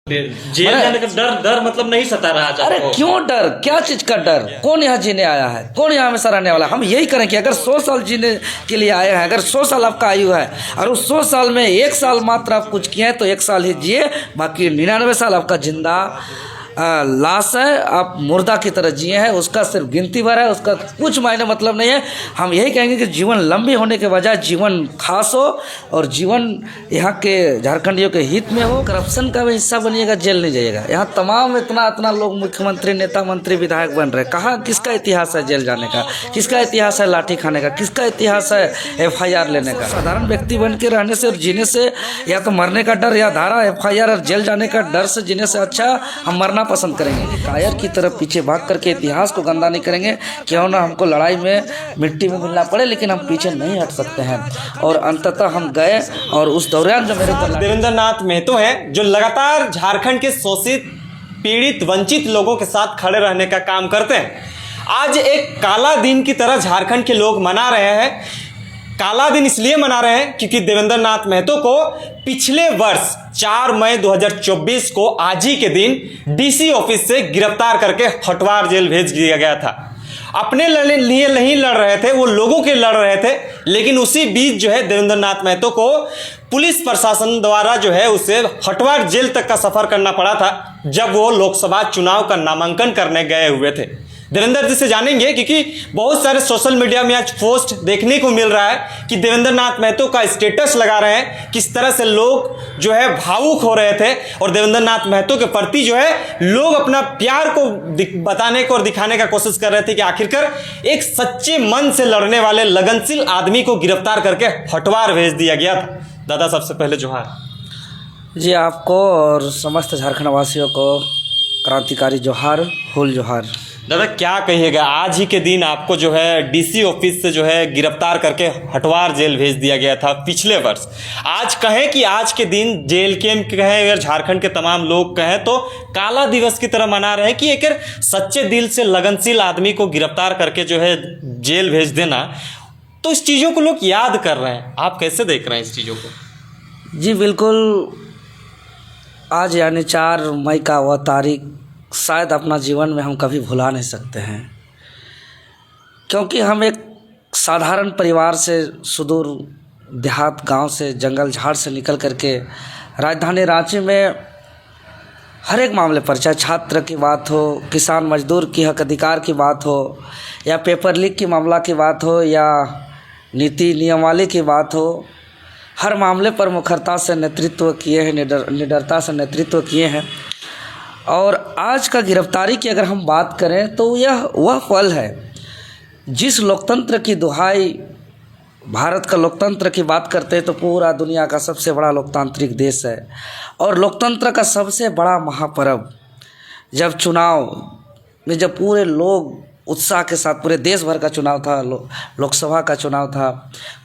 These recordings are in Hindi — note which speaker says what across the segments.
Speaker 1: जेल जाने का डर डर मतलब नहीं सता रहा आज
Speaker 2: अरे
Speaker 1: आपको?
Speaker 2: क्यों डर, क्या चीज का डर? कौन यहाँ जीने आया है? कौन यहाँ हमेशा रहने वाला है? हम यही करें कि अगर 100 साल जीने के लिए आए हैं, अगर 100 साल आपका आयु है और उस 100 साल में 1 साल मात्र आप कुछ किए हैं तो 1 साल ही जिए, बाकी 99 साल आपका जिंदा लाश है, आप मुर्दा की तरह जिए हैं, उसका सिर्फ गिनती भर है, उसका कुछ मायने मतलब नहीं है। हम यही कहेंगे कि जीवन लंबी होने के बजाय जीवन खास हो और जीवन यहाँ के झारखंडियों के हित में हो। करप्शन का भी हिस्सा बनिएगा, जेल नहीं जाइएगा। यहाँ तमाम इतना लोग मुख्यमंत्री, नेता, मंत्री, विधायक बन रहे, कहाँ किसका इतिहास है जेल जाने का? किसका इतिहास है लाठी खाने का? किसका इतिहास है FIR लेने का? साधारण व्यक्ति बन के रहने से और जीने से या तो मरने का डर या धारा FIR और जेल जाने का डर से जीने से अच्छा हम मरना पसंद करेंगे। कायर की तरफ पीछे भाग करके इतिहास को गंदा नहीं करेंगे। क्यों ना हमको लड़ाई में मिट्टी में मिलना पड़े, लेकिन हम पीछे नहीं हट सकते हैं। और अंततः हम गए और उस दौरान जो मेरे को
Speaker 3: देवेंद्र नाथ महतो हैं, जो लगातार झारखंड के शोषित, पीड़ित, वंचित लोगों के साथ खड़े रहने का काम करते हैं। आज एक काला दिन की तरह झारखंड के लोग मना रहे हैं। काला दिन इसलिए मना रहे हैं क्योंकि देवेंद्र नाथ महतो को पिछले वर्ष 4 मई 2024 को आज ही के दिन DC ऑफिस से गिरफ्तार करके हटवार जेल भेज दिया गया था। अपने लिए नहीं लड़ रहे थे, वो लोगों के लड़ रहे थे। लेकिन उसी बीच जो है देवेंद्र नाथ महतो को पुलिस प्रशासन द्वारा जो है उसे हटवार जेल तक का सफर करना पड़ा था, जब वो लोकसभा चुनाव का नामांकन करने गए हुए थे। देवेंद्र जी से जानेंगे, क्योंकि बहुत सारे सोशल मीडिया में आज पोस्ट देखने को मिल रहा है कि देवेंद्र नाथ महतो का स्टेटस लगा रहे हैं, किस तरह से लोग जो है भावुक हो रहे थे और देवेंद्र नाथ महतो के प्रति जो है लोग अपना प्यार को बताने को और दिखाने का कोशिश कर रहे थे कि आखिरकार एक सच्चे मन से लड़ने वाले लगनशील आदमी को गिरफ्तार करके हटवार भेज दिया गया था। दादा, सबसे पहले जोहार
Speaker 2: जी आपको और समस्त झारखंड वासियों को क्रांतिकारी जोहार, हुल जोहार।
Speaker 3: दादा, क्या कहिएगा, आज ही के दिन आपको जो है DC ऑफिस से जो है गिरफ्तार करके हटवार जेल भेज दिया गया था पिछले वर्ष। आज कहें कि आज के दिन जेल के कहें, अगर झारखंड के तमाम लोग कहें तो काला दिवस की तरह मना रहे हैं कि एक सच्चे दिल से लगनशील आदमी को गिरफ्तार करके जो है जेल भेज देना, तो इस चीज़ों को लोग याद कर रहे हैं। आप कैसे देख रहे हैं इस चीज़ों को?
Speaker 2: जी बिल्कुल, आज यानी 4 मई का वह तारीख शायद अपना जीवन में हम कभी भुला नहीं सकते हैं, क्योंकि हम एक साधारण परिवार से, सुदूर देहात गांव से, जंगल झाड़ से निकल करके राजधानी रांची में हर एक मामले पर, चाहे छात्र की बात हो, किसान मजदूर की हक अधिकार की बात हो, या पेपर लीक की मामला की बात हो, या नीति नियमावली की बात हो, हर मामले पर मुखरता से नेतृत्व किए हैं, निडरता से नेतृत्व किए हैं। और आज का गिरफ्तारी की अगर हम बात करें तो यह वह पल है जिस लोकतंत्र की दुहाई, भारत का लोकतंत्र की बात करते हैं तो पूरा दुनिया का सबसे बड़ा लोकतांत्रिक देश है और लोकतंत्र का सबसे बड़ा महापर्व, जब चुनाव में जब पूरे लोग उत्साह के साथ, पूरे देश भर का चुनाव था, लोकसभा का चुनाव था,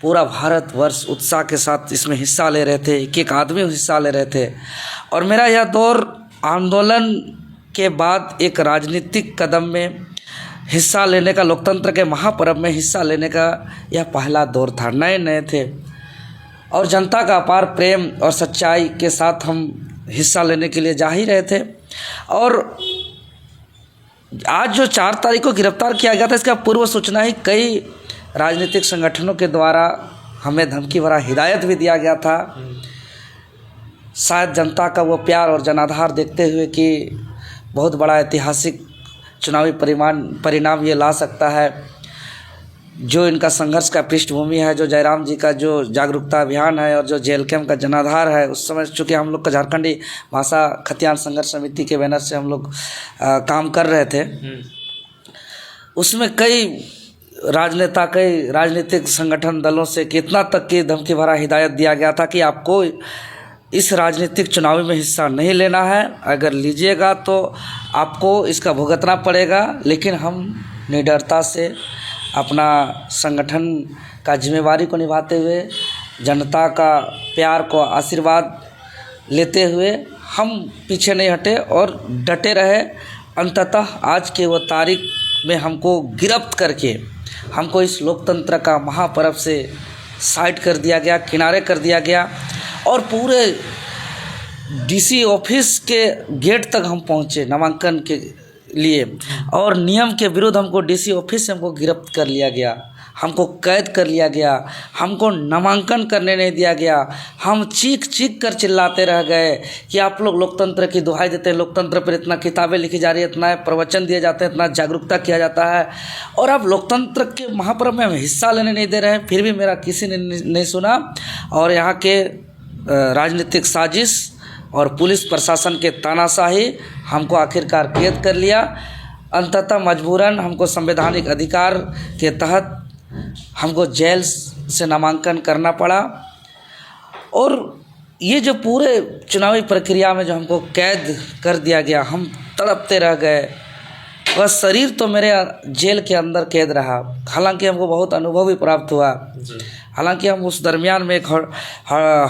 Speaker 2: पूरा भारतवर्ष उत्साह के साथ इसमें हिस्सा ले रहे थे, एक आदमी हिस्सा ले रहे थे। और मेरा यह दौर आंदोलन के बाद एक राजनीतिक कदम में हिस्सा लेने का, लोकतंत्र के महापर्व में हिस्सा लेने का यह पहला दौर था। नए थे और जनता का अपार प्रेम और सच्चाई के साथ हम हिस्सा लेने के लिए जा ही रहे थे। और आज जो 4 तारीख को गिरफ्तार किया गया था, इसका पूर्व सूचना ही कई राजनीतिक संगठनों के द्वारा हमें धमकी भरा हिदायत भी दिया गया था। शायद जनता का वो प्यार और जनाधार देखते हुए कि बहुत बड़ा ऐतिहासिक चुनावी परिणाम ये ला सकता है, जो इनका संघर्ष का पृष्ठभूमि है, जो जयराम जी का जो जागरूकता अभियान है और जो जेल कैम्प का जनाधार है। उस समय चूँकि हम लोग का झारखंडी भाषा खतियान संघर्ष समिति के बैनर से हम लोग काम कर रहे थे, उसमें कई राजनेता, कई राजनीतिक संगठन दलों से कितना तक की धमकी भरा हिदायत दिया गया था कि आपको इस राजनीतिक चुनाव में हिस्सा नहीं लेना है, अगर लीजिएगा तो आपको इसका भुगतना पड़ेगा। लेकिन हम निडरता से अपना संगठन का जिम्मेवारी को निभाते हुए, जनता का प्यार को आशीर्वाद लेते हुए हम पीछे नहीं हटे और डटे रहे। अंततः आज के वो तारीख में हमको गिरफ्त करके हमको इस लोकतंत्र का महापर्व से साइड कर दिया गया, किनारे कर दिया गया और पूरे डीसी ऑफिस के गेट तक हम पहुंचे नामांकन के लिए, और नियम के विरुद्ध हमको डीसी ऑफिस से हमको गिरफ्त कर लिया गया, हमको कैद कर लिया गया, हमको नामांकन करने नहीं दिया गया। हम चीख चीख कर चिल्लाते रह गए कि आप लोग लोकतंत्र की दुहाई देते हैं, लोकतंत्र पर इतना किताबें लिखी जा रही है, इतना प्रवचन दिए जाते हैं, इतना जागरूकता किया जाता है, और अब लोकतंत्र के महापर्व में हम हिस्सा लेने नहीं दे रहे हैं। फिर भी मेरा किसी ने नहीं सुना, और यहाँ के राजनीतिक साजिश और पुलिस प्रशासन के तानाशाही हमको आखिरकार कैद कर लिया। अंततः मजबूरन हमको संवैधानिक अधिकार के तहत हमको जेल से नामांकन करना पड़ा, और ये जो पूरे चुनावी प्रक्रिया में जो हमको कैद कर दिया गया, हम तड़पते रह गए। वह शरीर तो मेरे जेल के अंदर कैद रहा, हालांकि हमको बहुत अनुभव भी प्राप्त हुआ। हालांकि हम उस दरमियान में एक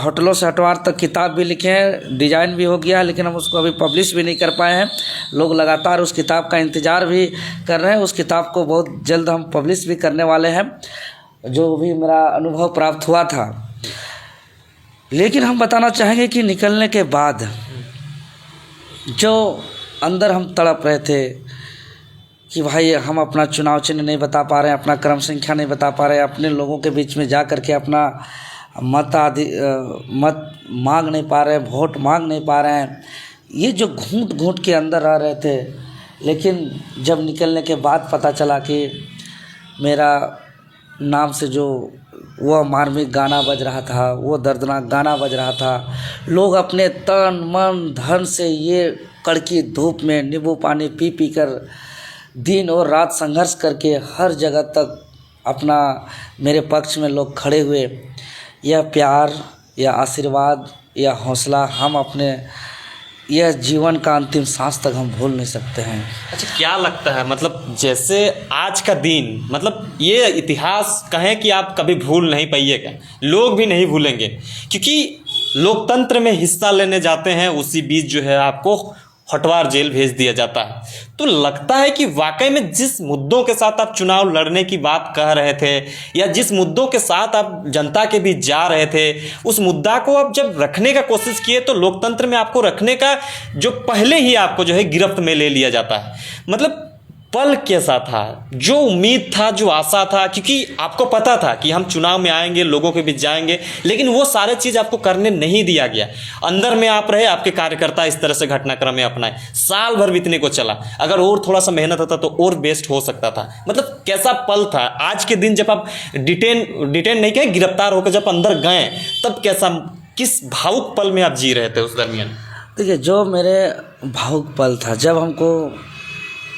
Speaker 2: होटलों से हटवार तक किताब भी लिखे हैं, डिज़ाइन भी हो गया है, लेकिन हम उसको अभी पब्लिश भी नहीं कर पाए हैं। लोग लगातार उस किताब का इंतज़ार भी कर रहे हैं। उस किताब को बहुत जल्द हम पब्लिश भी करने वाले हैं, जो भी मेरा अनुभव प्राप्त हुआ था। लेकिन हम बताना चाहेंगे कि निकलने के बाद जो अंदर हम तड़प रहे थे कि भाई हम अपना चुनाव चिन्ह नहीं बता पा रहे हैं, अपना क्रम संख्या नहीं बता पा रहे हैं, अपने लोगों के बीच में जा कर के अपना मत मांग नहीं पा रहे हैं, वोट मांग नहीं पा रहे हैं, ये जो घूंट घूंट के अंदर रह रहे थे। लेकिन जब निकलने के बाद पता चला कि मेरा नाम से जो वह मार्मिक गाना बज रहा था, वो दर्दनाक गाना बज रहा था, लोग अपने तन मन धन से ये कड़की धूप में नींबू पानी पी पी कर दिन और रात संघर्ष करके हर जगह तक अपना मेरे पक्ष में लोग खड़े हुए। यह प्यार, यह आशीर्वाद, यह हौसला हम अपने यह जीवन का अंतिम सांस तक हम भूल नहीं सकते हैं।
Speaker 3: अच्छा, क्या लगता है, मतलब जैसे आज का दिन, मतलब ये इतिहास कहें कि आप कभी भूल नहीं पाइएगा, लोग भी नहीं भूलेंगे, क्योंकि लोकतंत्र में हिस्सा लेने जाते हैं, उसी बीच जो है आपको हटवार जेल भेज दिया जाता है। तो लगता है कि वाकई में जिस मुद्दों के साथ आप चुनाव लड़ने की बात कह रहे थे, या जिस मुद्दों के साथ आप जनता के बीच जा रहे थे, उस मुद्दा को आप जब रखने का कोशिश किए तो लोकतंत्र में आपको रखने का जो पहले ही आपको जो है गिरफ्त में ले लिया जाता है। मतलब पल कैसा था, जो उम्मीद था, जो आशा था, क्योंकि आपको पता था कि हम चुनाव में आएंगे, लोगों के बीच जाएंगे, लेकिन वो सारे चीज़ आपको करने नहीं दिया गया। अंदर में आप रहे, आपके कार्यकर्ता इस तरह से घटनाक्रम में अपनाए, साल भर बीतने को चला। अगर और थोड़ा सा मेहनत होता तो और बेस्ट हो सकता था। मतलब कैसा पल था आज के दिन, जब आप डिटेन नहीं कहे, गिरफ्तार होकर जब अंदर गए, तब कैसा, किस भावुक पल में आप जी रहे थे उस दरमियान?
Speaker 2: देखिए, जो मेरे भावुक पल था, जब हमको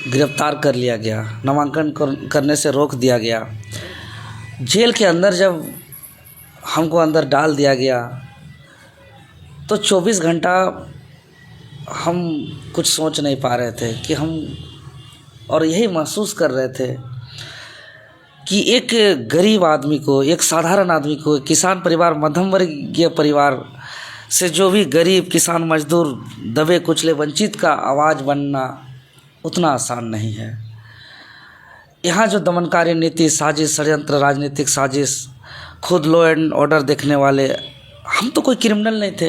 Speaker 2: गिरफ्तार कर लिया गया, नामांकन करने से रोक दिया गया, जेल के अंदर जब हमको अंदर डाल दिया गया, तो 24 घंटा हम कुछ सोच नहीं पा रहे थे कि हम, और यही महसूस कर रहे थे कि एक गरीब आदमी को, एक साधारण आदमी को, किसान परिवार, मध्यम वर्गीय परिवार से जो भी गरीब किसान मजदूर दबे कुचले वंचित का आवाज़ बनना उतना आसान नहीं है। यहाँ जो दमनकारी नीति, साजिश, षड्यंत्र, राजनीतिक साजिश, खुद लॉ एंड ऑर्डर देखने वाले, हम तो कोई क्रिमिनल नहीं थे,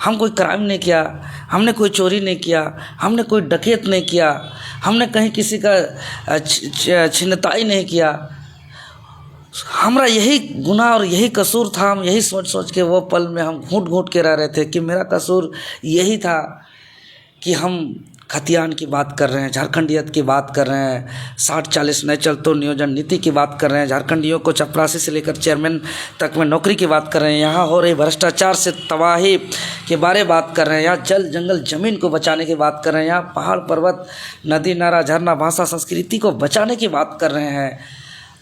Speaker 2: हम कोई क्राइम नहीं किया, हमने कोई चोरी नहीं किया, हमने कोई डकैत नहीं किया, हमने कहीं किसी का छिनताई नहीं किया। हमारा यही गुनाह और यही कसूर था। हम यही सोच सोच के वो पल में हम घूंट घूंट के रह रहे थे कि मेरा कसूर यही था कि हम खतियान की बात कर रहे हैं, झारखंडियत की बात कर रहे हैं, 60-40 नए चलतो नियोजन नीति की बात कर रहे हैं, झारखंडियों को चपरासी से लेकर चेयरमैन तक में नौकरी की बात कर रहे हैं, यहाँ हो रही भ्रष्टाचार से तबाही के बारे बात कर रहे हैं, यहाँ जल जंगल ज़मीन को बचाने की बात कर रहे हैं, यहाँ पहाड़ पर्वत नदी नारा झरना भाषा संस्कृति को बचाने की बात कर रहे हैं,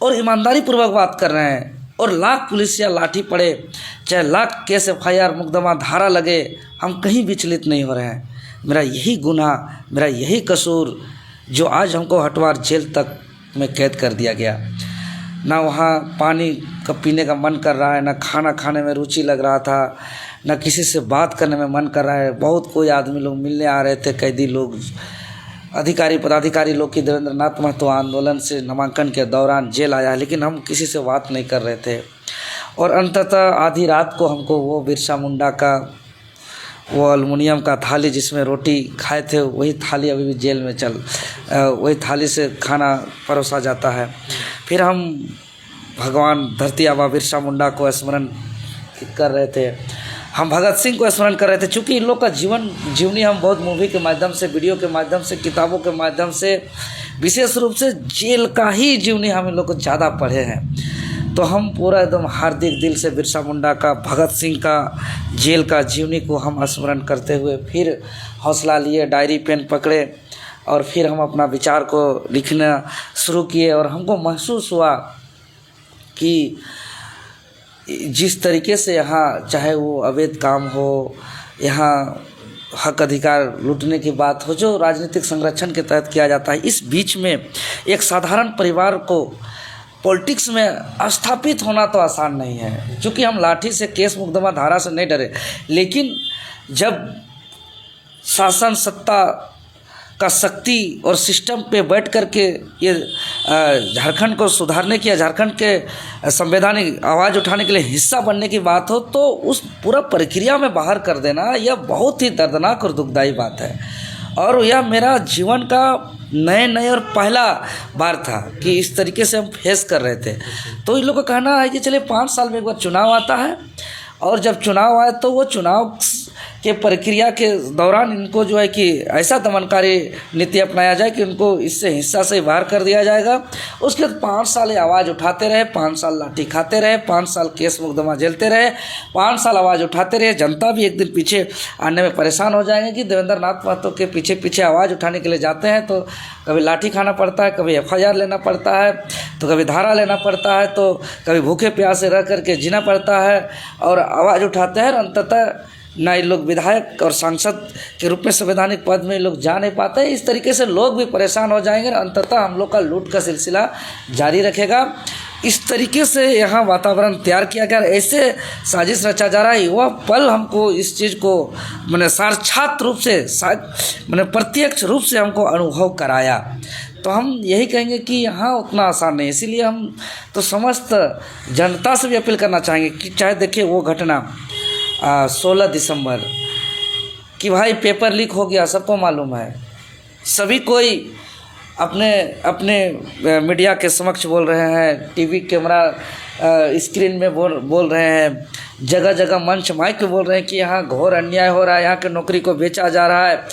Speaker 2: और ईमानदारी पूर्वक बात कर रहे हैं। और लाख पुलिस या लाठी पड़े, चाहे लाख केस FIR मुकदमा धारा लगे, हम कहीं विचलित नहीं हो रहे हैं। मेरा यही गुनाह, मेरा यही कसूर, जो आज हमको हटवार जेल तक में कैद कर दिया गया। ना वहाँ पानी का पीने का मन कर रहा है, ना खाना खाने में रुचि लग रहा था, ना किसी से बात करने में मन कर रहा है। बहुत कोई आदमी लोग मिलने आ रहे थे, कैदी लोग, अधिकारी पदाधिकारी लोग की देवेंद्र नाथ महतो आंदोलन से नामांकन के दौरान जेल आया, लेकिन हम किसी से बात नहीं कर रहे थे। और अंततः आधी रात को हमको वो बिरसा मुंडा का वो एलुमिनियम का थाली जिसमें रोटी खाए थे, वही थाली अभी भी जेल में वही थाली से खाना परोसा जाता है। फिर हम भगवान धरती आबा बिरसा मुंडा को स्मरण कर रहे थे, हम भगत सिंह को स्मरण कर रहे थे। चूँकि इन लोग का जीवनी हम बहुत मूवी के माध्यम से, वीडियो के माध्यम से, किताबों के माध्यम से, विशेष रूप से जेल का ही जीवनी हम इन लोग को ज़्यादा पढ़े हैं। तो हम पूरा एकदम हार्दिक दिल से बिरसा मुंडा का, भगत सिंह का जेल का जीवनी को हम स्मरण करते हुए फिर हौसला लिए, डायरी पेन पकड़े और फिर हम अपना विचार को लिखना शुरू किए। और हमको महसूस हुआ कि जिस तरीके से यहाँ चाहे वो अवैध काम हो, यहाँ हक अधिकार लूटने की बात हो, जो राजनीतिक संरक्षण के तहत किया जाता है, इस बीच में एक साधारण परिवार को पॉलिटिक्स में स्थापित होना तो आसान नहीं है। क्योंकि हम लाठी से, केस मुकदमा धारा से नहीं डरे, लेकिन जब शासन सत्ता का शक्ति और सिस्टम पे बैठ कर के ये झारखंड को सुधारने की या झारखंड के संवैधानिक आवाज़ उठाने के लिए हिस्सा बनने की बात हो, तो उस पूरा प्रक्रिया में बाहर कर देना यह बहुत ही दर्दनाक और दुखदाई बात है। और यह मेरा जीवन का नए और पहला बार था कि इस तरीके से हम फेस कर रहे थे। तो इन लोगों का कहना है कि चलिए 5 साल में एक बार चुनाव आता है, और जब चुनाव आए तो वो चुनाव के प्रक्रिया के दौरान इनको जो है कि ऐसा दमनकारी नीति अपनाया जाए कि उनको इससे हिस्सा से बाहर कर दिया जाएगा। उसके बाद 5 साल आवाज़ उठाते रहे, 5 साल लाठी खाते रहे, 5 साल केस मुकदमा झेलते रहे, 5 साल आवाज़ उठाते रहे। जनता भी एक दिन पीछे आने में परेशान हो जाएंगे कि देवेंद्र नाथ महतो के पीछे पीछे आवाज़ उठाने के लिए जाते हैं तो कभी लाठी खाना पड़ता है, कभी FIR लेना पड़ता है, तो कभी धारा लेना पड़ता है, तो कभी भूखे प्यासे रह करके जीना पड़ता है और आवाज़ उठाते हैं। और अंततः ना ये लोग विधायक और सांसद के रूप में संवैधानिक पद में लोग जा नहीं पाते। इस तरीके से लोग भी परेशान हो जाएंगे और अंततः हम लोग का लूट का सिलसिला जारी रखेगा। इस तरीके से यहाँ वातावरण तैयार किया गया, ऐसे साजिश रचा जा रहा है। वह पल हमको इस चीज़ को मैंने साक्षात रूप से मैंने प्रत्यक्ष रूप से हमको अनुभव कराया। तो हम यही कहेंगे कि यहाँ उतना आसान नहीं, इसीलिए हम तो समस्त जनता से भी अपील करना चाहेंगे कि चाहे देखिए वो घटना 16 दिसंबर कि भाई पेपर लीक हो गया, सबको मालूम है, सभी कोई अपने अपने मीडिया के समक्ष बोल रहे हैं, टीवी कैमरा स्क्रीन में बोल रहे हैं, जगह जगह मंच माइक पे बोल रहे हैं कि यहाँ घोर अन्याय हो रहा है, यहाँ के नौकरी को बेचा जा रहा है,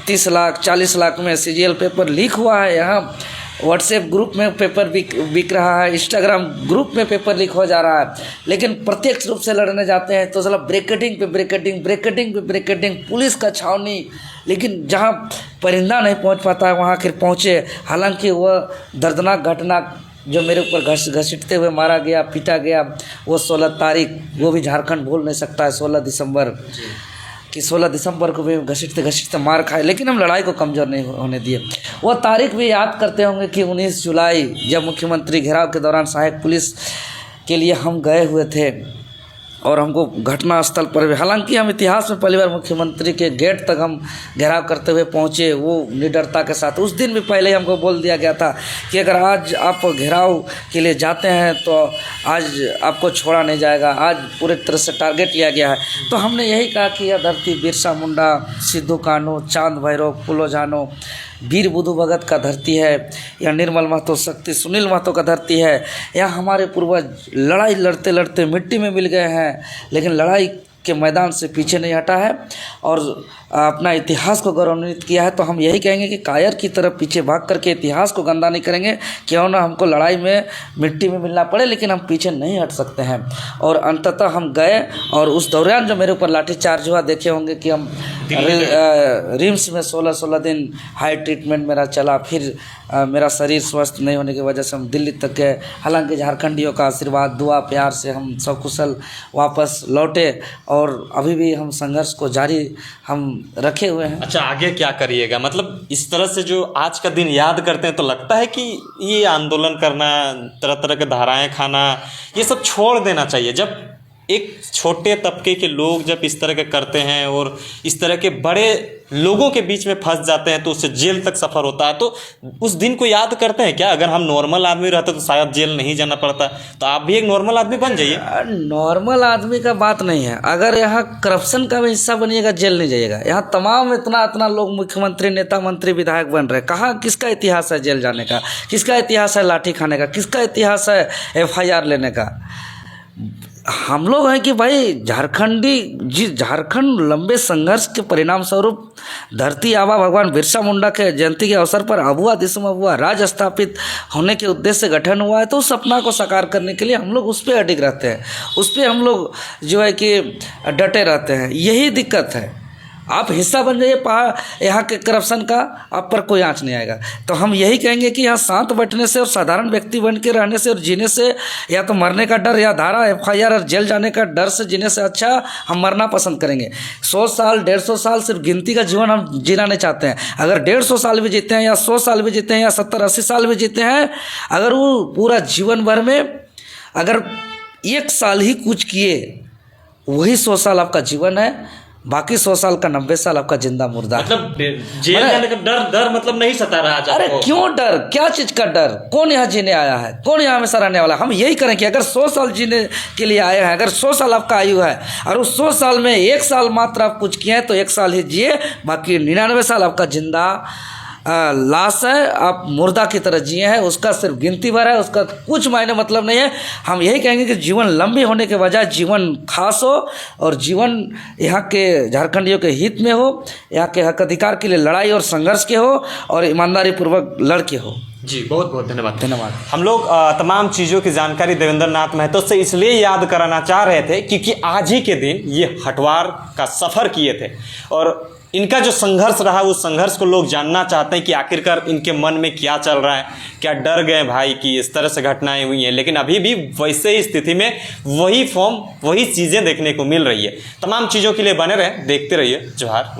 Speaker 2: 30 लाख 40 लाख में CGL पेपर लीक हुआ है, यहाँ व्हाट्सएप ग्रुप में पेपर बिक रहा है, इंस्टाग्राम ग्रुप में पेपर लीक हो जा रहा है। लेकिन प्रत्यक्ष रूप से लड़ने जाते हैं तो साला ब्रेकेटिंग पे ब्रेकेटिंग, पुलिस का छावनी, लेकिन जहां परिंदा नहीं पहुंच पाता है वहां आखिर पहुंचे। हालांकि वह दर्दनाक घटना जो मेरे ऊपर घसीटते हुए मारा गया, पीटा गया, वो 16 तारीख, वो भी झारखंड भूल नहीं सकता है। 16 दिसंबर कि 16 दिसंबर को भी घसीटते मार खाए, लेकिन हम लड़ाई को कमज़ोर नहीं होने दिए। वो तारीख भी याद करते होंगे कि 19 जुलाई जब मुख्यमंत्री घेराव के दौरान सहायक पुलिस के लिए हम गए हुए थे और हमको घटना स्थल पर, हालांकि हम इतिहास में पहली बार मुख्यमंत्री के गेट तक हम घेराव करते हुए पहुंचे, वो निडरता के साथ। उस दिन भी पहले ही हमको बोल दिया गया था कि अगर आज आप घेराव के लिए जाते हैं तो आज आपको छोड़ा नहीं जाएगा, आज पूरी तरह से टारगेट लिया गया है। तो हमने यही कहा कि यह धरती बिरसा मुंडा, सिद्धू कान्हू, चांद भैरव, फूलो जानो, वीर बुधु भगत का धरती है, या निर्मल महतो, शक्ति सुनील महतो का धरती है। यहाँ हमारे पूर्वज लड़ाई लड़ते लड़ते मिट्टी में मिल गए हैं, लेकिन लड़ाई के मैदान से पीछे नहीं हटा है और अपना इतिहास को गौरवान्वित किया है। तो हम यही कहेंगे कि कायर की तरफ पीछे भाग करके इतिहास को गंदा नहीं करेंगे। क्यों ना हमको लड़ाई में मिट्टी में मिलना पड़े, लेकिन हम पीछे नहीं हट सकते हैं। और अंततः हम गए और उस दौरान जो मेरे ऊपर लाठीचार्ज हुआ, देखे होंगे कि हम रिम्स में 16 दिन हाई ट्रीटमेंट मेरा चला। फिर मेरा शरीर स्वस्थ नहीं होने की वजह से हम दिल्ली तक गए। हालांकि झारखंडियों का आशीर्वाद, दुआ, प्यार से हम सकुशल वापस लौटे और अभी भी हम संघर्ष को जारी हम रखे हुए हैं।
Speaker 3: अच्छा, आगे क्या करिएगा? मतलब इस तरह से जो आज का दिन याद करते हैं तो लगता है कि ये आंदोलन करना, तरह तरह के धाराएं खाना, ये सब छोड़ देना चाहिए। जब एक छोटे तबके के लोग जब इस तरह के करते हैं और इस तरह के बड़े लोगों के बीच में फंस जाते हैं तो उससे जेल तक सफ़र होता है, तो उस दिन को याद करते हैं क्या? अगर हम नॉर्मल आदमी रहते तो शायद जेल नहीं जाना पड़ता, तो आप भी एक नॉर्मल आदमी बन जाइए।
Speaker 2: नॉर्मल आदमी का बात नहीं है, अगर यहाँ करप्शन का भी हिस्सा बनिएगा जेल नहीं जाइएगा। यहाँ तमाम इतना लोग मुख्यमंत्री, नेता, मंत्री, विधायक बन रहे हैं। कहाँ किसका इतिहास है जेल जाने का? किसका इतिहास है लाठी खाने का? किसका इतिहास है FIR लेने का? हम लोग हैं कि भाई झारखंड लंबे संघर्ष के परिणाम स्वरूप धरती आबा भगवान बिरसा मुंडा के जयंती के अवसर पर अबुआ दिसम अबुआ राज स्थापित होने के उद्देश्य से गठन हुआ है। तो उस सपना को साकार करने के लिए हम लोग उस पर अडिग रहते हैं, उस पर हम लोग जो है कि डटे रहते हैं। यही दिक्कत है। आप हिस्सा बन जाइए यहाँ के करप्शन का, आप पर कोई आँच नहीं आएगा। तो हम यही कहेंगे कि यहाँ शांत बैठने से और साधारण व्यक्ति बन के रहने से और जीने से, या तो मरने का डर या धारा FIR और जेल जाने का डर से जीने से अच्छा हम मरना पसंद करेंगे। 100 साल 150 साल सिर्फ गिनती का जीवन हम जीना नहीं चाहते हैं। अगर 150 साल भी जीते हैं या 100 साल भी जीते हैं या 70-80 साल भी जीते हैं, अगर वो पूरा जीवन भर में अगर 1 साल ही कुछ किए, वही 100 साल आपका जीवन है। बाकी 100 साल का 90 साल आपका जिंदा मुर्दा।
Speaker 1: मतलब जेल जाने का डर मतलब नहीं सता रहा आज
Speaker 2: अरे
Speaker 1: आपको?
Speaker 2: क्यों डर? क्या चीज़ का डर? कौन यहाँ जीने आया है? कौन यहाँ हमेशा रहने वाला? हम यही करें कि अगर 100 साल जीने के लिए आए हैं, अगर 100 साल आपका आयु है और उस 100 साल में 1 साल मात्र आप कुछ किए हैं तो 1 साल ही जिए, बाकी 99 साल आपका जिंदा लाश है, आप मुर्दा की तरह जिए हैं। उसका सिर्फ गिनती भर है, उसका कुछ मायने मतलब नहीं है। हम यही कहेंगे कि जीवन लंबी होने के बजाय जीवन खास हो और जीवन यहाँ के झारखंडियों के हित में हो, यहाँ के हक अधिकार के लिए लड़ाई और संघर्ष के हो और ईमानदारी पूर्वक लड़ के हो।
Speaker 1: जी बहुत बहुत धन्यवाद।
Speaker 3: हम लोग तमाम चीज़ों की जानकारी देवेंद्र नाथ महतो से इसलिए याद कराना चाह रहे थे क्योंकि आज ही के दिन ये हटवार का सफ़र किए थे और इनका जो संघर्ष रहा उस संघर्ष को लोग जानना चाहते हैं कि आखिरकार इनके मन में क्या चल रहा है, क्या डर गए भाई कि इस तरह से घटनाएं हुई हैं। लेकिन अभी भी वैसे ही स्थिति में वही फॉर्म, वही चीज़ें देखने को मिल रही है। तमाम चीज़ों के लिए बने रहें, देखते रहिए जोहार।